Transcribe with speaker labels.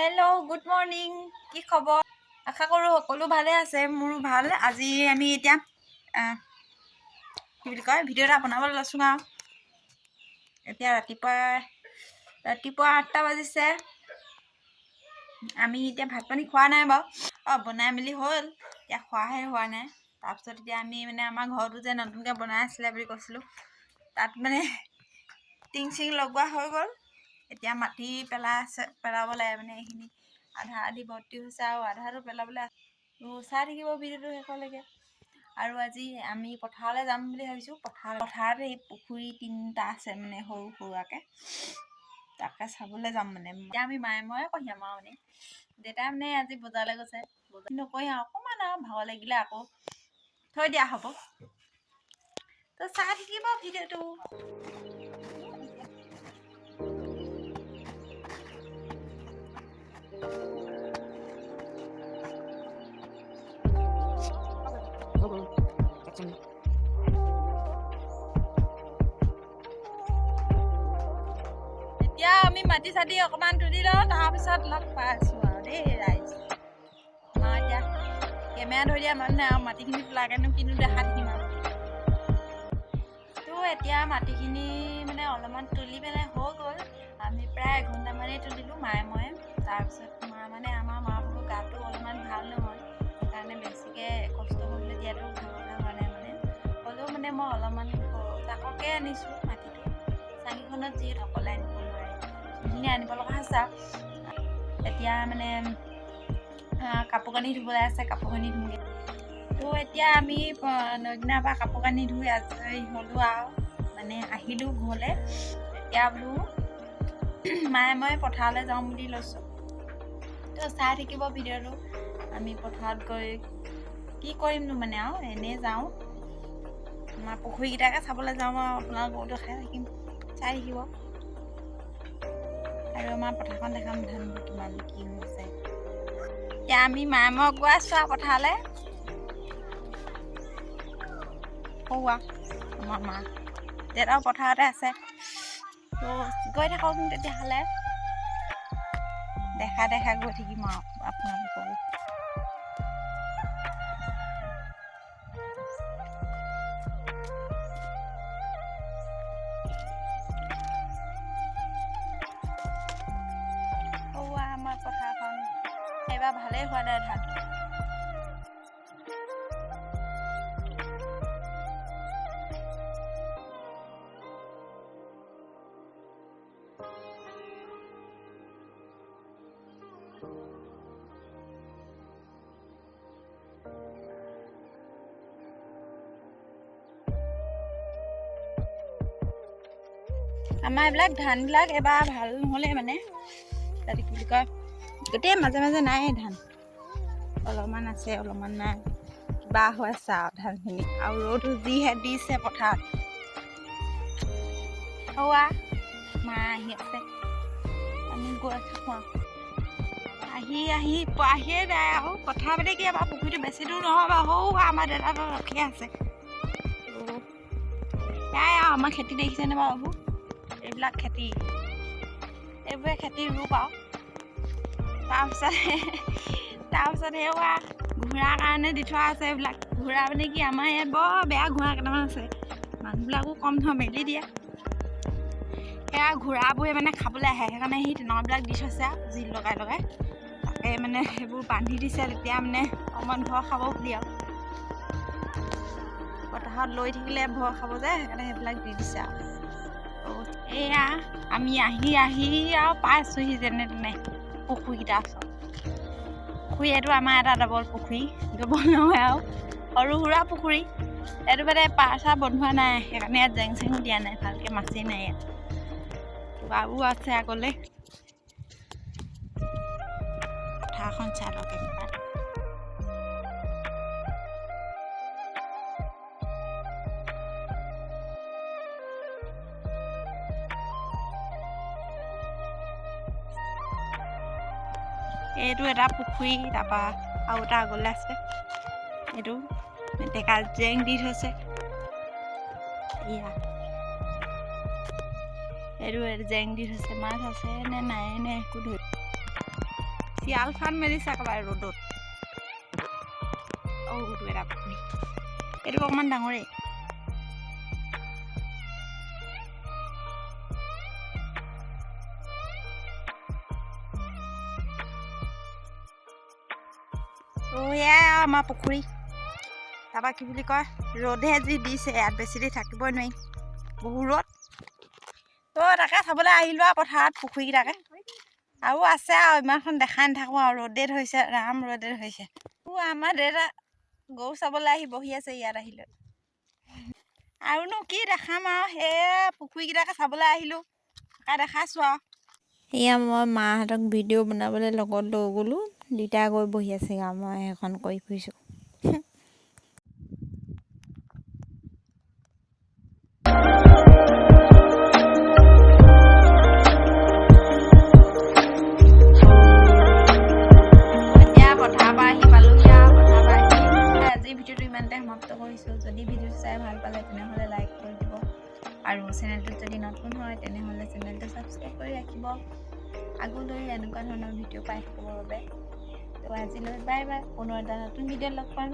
Speaker 1: Hello' good morning, কি খবৰ? আশা কৰোঁ সকলো ভালে আছে। মোৰো ভাল। আজি আমি এতিয়া কি বুলি কয় ভিডিঅ' এটা বনাবলৈ লৈছোঁ আৰু এতিয়া ৰাতিপুৱা 8টা বাজিছে। আমি এতিয়া ভাত পানী খোৱা নাই বাৰু, বনাই মেলি হ'ল, এতিয়া খোৱাহে হোৱা নাই। তাৰপিছত এতিয়া আমি আমাৰ ঘৰটো যে নতুনকৈ বনাই আছিলে বুলি কৈছিলোঁ, তাত টিং চিং লগোৱা হৈ গ'ল। এতিয়া মাটি পেলাব লাগে, এইখিনি আধা আধি ভৰ্তি হৈছে আৰু আধাটো পেলাবলৈ চাই থাকিব ভিডিঅ'টো শেষলৈকে। আৰু আজি আমি পথাৰলৈ যাম বুলি ভাবিছোঁ। পথাৰত এই পুখুৰী 3টা আছে, সৰু সৰুকৈ, তাকে চাবলৈ যাম। এতিয়া আমি মায়ে ময়ে কঢ়িয়াম আৰু দেউতাই আজি বজাৰলৈ গৈছে। বজাৰ নকঢ়িয়াওঁ, অকণমান আৰু ভাগৰ লাগিলে আকৌ থৈ দিয়া হ'ব। তো চাই থাকিব ভিডিঅ'টো। এতিয়া আমি মাটি চাটি অকণমান তুলি লওঁ, তাৰপিছত লগ পাই আছোঁ আৰু দেই ৰাইজ। এতিয়া কেমেৰা ধৰি দিয়া মানুহ নাই আৰু মাটিখিনি তোলাকেনো কিনো দেখা থাকিম আৰু। তো এতিয়া মাটিখিনি অলপমান তুলি হৈ গ'ল। আমি প্ৰায় এঘণ্টামানেই তুলিলোঁ, মায়ে ময়ে। তাৰপিছত আমাৰ মা ভাগৰ গাটো অলপমান ভাল নহয়, সেইকাৰণে বেছিকৈ কষ্ট কৰিবলৈ দিয়াটো ভাল কথা হোৱা নাই। হ'লেও মই অলপমান তাককে আনিছোঁ মাটিটো। চাঙিখনত যিহেতু অকলে আনিব নোৱাৰে, সেইখিনি আনিব লগা হৈছে আৰু। এতিয়া কাপোৰ কানি ধুবলৈ আছে, কাপোৰ কানি ধুওঁগৈ। তো এতিয়া আমি নদীনাৰ পৰা কাপোৰ কানি ধুই আজৰি হ'লোঁ আৰু আহিলোঁ ঘৰলৈ। এতিয়া বোলো মায়ে মই পথাৰলৈ যাওঁ বুলি লৈছোঁ। তো চাই থাকিব ভিডিঅ'টো। আমি পথাৰত গৈ কি কৰিমনো আৰু এনেই যাওঁ, আমাৰ পুখুৰীকেইটাকে চাবলৈ যাওঁ আৰু আপোনালোকক দেখাই থাকিম, চাই থাকিব। আৰু আমাৰ পথাৰখন দেখাম, ধানবোৰ কিমান কি হৈছে। এতিয়া আমি মায়ে মই গৈ আছোঁ আৰু পথাৰলৈ। আমাৰ মা দেউতাও পথাৰতে আছে। তো গৈ থাকক তেতিয়াহ'লে, দেখাই গৈ থাকিম আৰু আপোনালোকক। আমাৰ পথাৰখন এইবাৰ ভালেই হোৱা নাই ধান। আমাৰ এইবিলাক ধানবিলাক এবাৰ ভাল নহ'লে তাতে কি বুলি কয়, গোটেই মাজে নাই ধান। অলপমান আছে, অলপমান নাই, কিবা হৈ আছে আৰু ধানখিনি। আৰু ৰ'দো যিহে দিছে পথাৰত। মা আহি আছে, আমি গৈ থাকোঁ আৰু। আহিয়ে যায় আৰু পথাৰ কি আমাৰ পুখুৰীটো বেছি দূৰ নহয় বাৰু। আমাৰ দেউতা ৰখিয়ে আছে। সেয়াই আৰু আমাৰ খেতি দেখিছেনে বাৰু? এইবিলাক খেতি, এইবোৰে খেতি ৰূপ আৰু। তাৰপিছত ঘোঁৰাৰ কাৰণে দি থোৱা আছে এইবিলাক। ঘোঁৰা কি আমাৰ ইয়াত বৰ বেয়া ঘোঁৰা কেইটামান আছে, মানুহবিলাকো কম নহয়, মেলি দিয়ে। সেয়া ঘোঁৰাবোৰে খাবলৈ আহে, সেইকাৰণে তেনেকুৱাবিলাক দি থৈছে আৰু জুই লগাই তাকে সেইবোৰ বান্ধি দিছে, তেতিয়া অকণমান ভয় খাব বুলি আৰু। বতাহত লৈ থাকিলে ভয় খাব যে, সেইকাৰণে সেইবিলাক দি দিছে আৰু। এয়া আমি আহি আৰু পাইছোঁহি যেনে তেনে পুখুৰীকেইটা ওচৰত। পুখুৰী এইটো আমাৰ এটা ডবল পুখুৰী, ডবল নহয় আৰু সৰু সুৰা পুখুৰী। এইটো পাৰ চাৰ বন্ধোৱা নাই, সেইকাৰণে ইয়াত জেং চেঙো দিয়া নাই, ভালকৈ মাছেই নাই ইয়াত। বাবু আছে আগলৈ। পথাৰখন চাই লওক কেনেকুৱা। এইটো এটা পুখুৰী, তাৰপৰা আৰু এটা আগলৈ আছে। এইটো ডেকা জেং দি থৈছে। এইটো জেং দি থৈছে, মাছ আছে নে নাই একো ধৰি শিয়াল ফান মেলিছে একেবাৰে ৰ'দত এইটো এটা পুখুৰী এইটো অকণমান ডাঙৰেই এয়াই আমাৰ পুখুৰী তাৰপৰা কি বুলি কয় ৰ'দহে যি দিছে ইয়াত বেছি দেৰি থাকিবই নোৱাৰি বহু ৰ'দ তাকে চাবলৈ আহিলোঁ আৰু পথাৰত পুখুৰীকেইটাকে আৰু আছে আৰু ইমানখন দেখাই নাথাকোঁ আৰু ৰ'দে ধৰিছে ৰাম ৰ'দে ধৰিছে আমাৰ দেউতা গৰু চাবলৈ আহি বহি আছে ইয়াত আহিলৈ আৰুনো কি দেখাম আৰু সেয়া পুখুৰীকেইটাকে চাবলৈ আহিলোঁ তাকে দেখাইছোঁ আৰু এয়া মই মাহঁতক ভিডিঅ' বনাবলৈ লগত লৈ গ'লোঁ দুইটা গৈ বহি আছে আৰু মই সেইখন কৰি ফুৰিছোঁ ভিডিঅ'টো ইমানতে সমাপ্ত কৰিছোঁ যদি ভিডিঅ'টো চাই ভাল পালে তেনেহ'লে লাইক কৰি দিব আৰু চেনেলটোত যদি নতুন হয় তেনেহ'লে চেনেলটো ছাবস্ক্ৰাইব কৰি ৰাখিব আগলৈ এনেকুৱা ধৰণৰ ভিডিঅ' পাই থাকিবৰ বাবে তো আজিলৈ বাই বাই পুনৰ এটা নতুন ভিডিঅ'ত লগ পাম